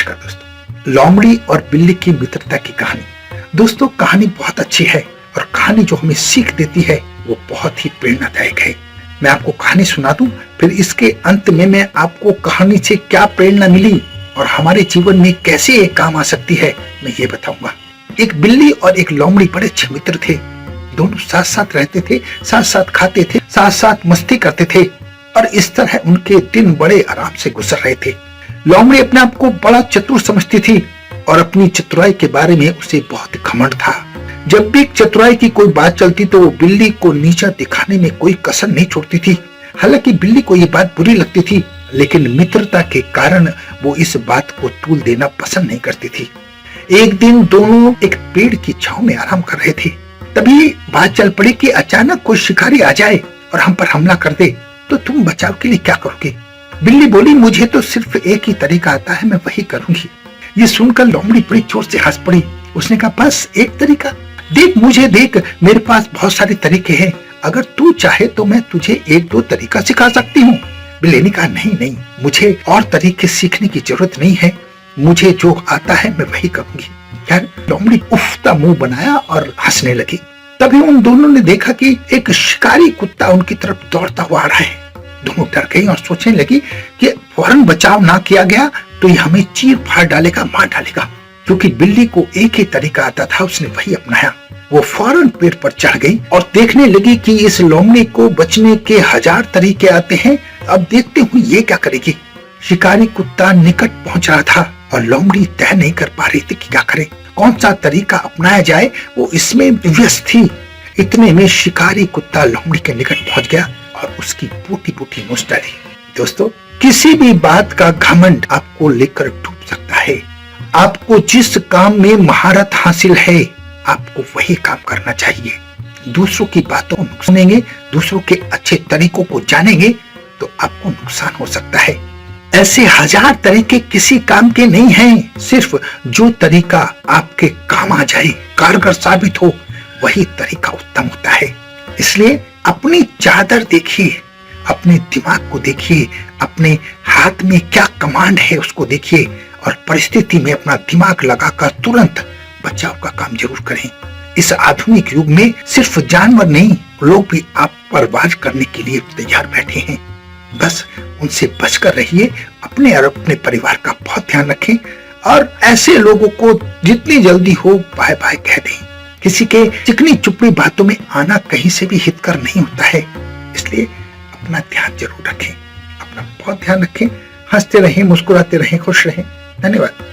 नमस्कार दोस्तों, लोमड़ी और बिल्ली की मित्रता की कहानी। दोस्तों, कहानी बहुत अच्छी है और कहानी जो हमें सीख देती है वो बहुत ही प्रेरणादायक है। मैं आपको कहानी सुना दूं, फिर इसके अंत में मैं आपको कहानी से क्या प्रेरणा मिली और हमारे जीवन में कैसे ये काम आ सकती है मैं ये बताऊंगा। एक बिल्ली और एक लोमड़ी बड़े अच्छे मित्र थे। दोनों साथ साथ रहते थे, साथ साथ खाते थे, साथ साथ मस्ती करते थे और इस तरह उनके दिन बड़े आराम से गुजर रहे थे। लोमड़ी अपने आप को बड़ा चतुर समझती थी और अपनी चतुराई के बारे में उसे बहुत घमंड था। जब भी चतुराई की कोई बात चलती तो वो बिल्ली को नीचा दिखाने में कोई कसर नहीं छोड़ती थी। हालांकि बिल्ली को ये बात बुरी लगती थी, लेकिन मित्रता के कारण वो इस बात को तूल देना पसंद नहीं करती थी। एक दिन दोनों एक पेड़ की छांव में आराम कर रहे थे। तभी बात चल पड़ी कि अचानक कोई शिकारी आ जाए और हम पर हमला कर दे तो तुम बचाव के लिए क्या करोगे? बिल्ली बोली, मुझे तो सिर्फ एक ही तरीका आता है, मैं वही करूंगी। ये सुनकर लोमड़ी बड़ी जोर से हंस पड़ी। उसने कहा, बस एक तरीका? देख मुझे देख, मेरे पास बहुत सारे तरीके हैं। अगर तू चाहे तो मैं तुझे एक दो तरीका सिखा सकती हूँ। बिल्ली ने कहा, नहीं नहीं, मुझे और तरीके सीखने की जरूरत नहीं है। मुझे जो आता है मैं वही करूंगी। यार, लोमड़ी उफता मुंह बनाया और हंसने लगी। तभी उन दोनों ने देखा कि एक शिकारी कुत्ता उनकी तरफ दौड़ता हुआ आ रहा है। दोनों डर गई और सोचने लगी कि फौरन बचाव ना किया गया तो ये हमें चीर फाड़ डालेगा, मार डालेगा। क्योंकि बिल्ली को एक ही तरीका आता था, उसने वही अपनाया। वो फौरन पेड़ पर चढ़ गई और देखने लगी कि इस लोमड़ी को बचने के 1000 तरीके आते हैं। अब देखते हुए ये क्या करेगी। शिकारी कुत्ता निकट पहुंच रहा था और लोमड़ी तय नहीं कर पा रही थी कि क्या करे, कौन सा तरीका अपनाया जाए। वो इसमें व्यस्त थी। इतने में शिकारी कुत्ता लोमड़ी के निकट पहुंच गया और उसकी बूटी बूटी नोच डाली। दोस्तों, किसी भी बात का घमंड आपको लेकर डूब सकता है। आपको जिस काम में महारत हासिल है आपको वही काम करना चाहिए। दूसरों की बातों को सुनेंगे, दूसरों के अच्छे तरीकों को जानेंगे तो आपको नुकसान हो सकता है। ऐसे 1000 तरीके किसी काम के नहीं हैं। सिर्फ जो तरीका आपके काम आ जाए, कारगर साबित हो, वही तरीका उत्तम होता है। इसलिए अपनी चादर देखिए, अपने दिमाग को देखिए, अपने हाथ में क्या कमांड है उसको देखिए और परिस्थिति में अपना दिमाग लगाकर तुरंत बचाव का काम जरूर करें। इस आधुनिक युग में सिर्फ जानवर नहीं, लोग भी आप पर वार करने के लिए तैयार बैठे हैं। बस उनसे बचकर रहिए। अपने और अपने परिवार का बहुत ध्यान रखें और ऐसे लोगों को जितनी जल्दी हो बाय बाय कह दें। किसी के चिकनी चुपड़ी बातों में आना कहीं से भी हितकर नहीं होता है। इसलिए अपना ध्यान जरूर रखें, अपना बहुत ध्यान रखें। हंसते रहें, मुस्कुराते रहें, खुश रहें। धन्यवाद।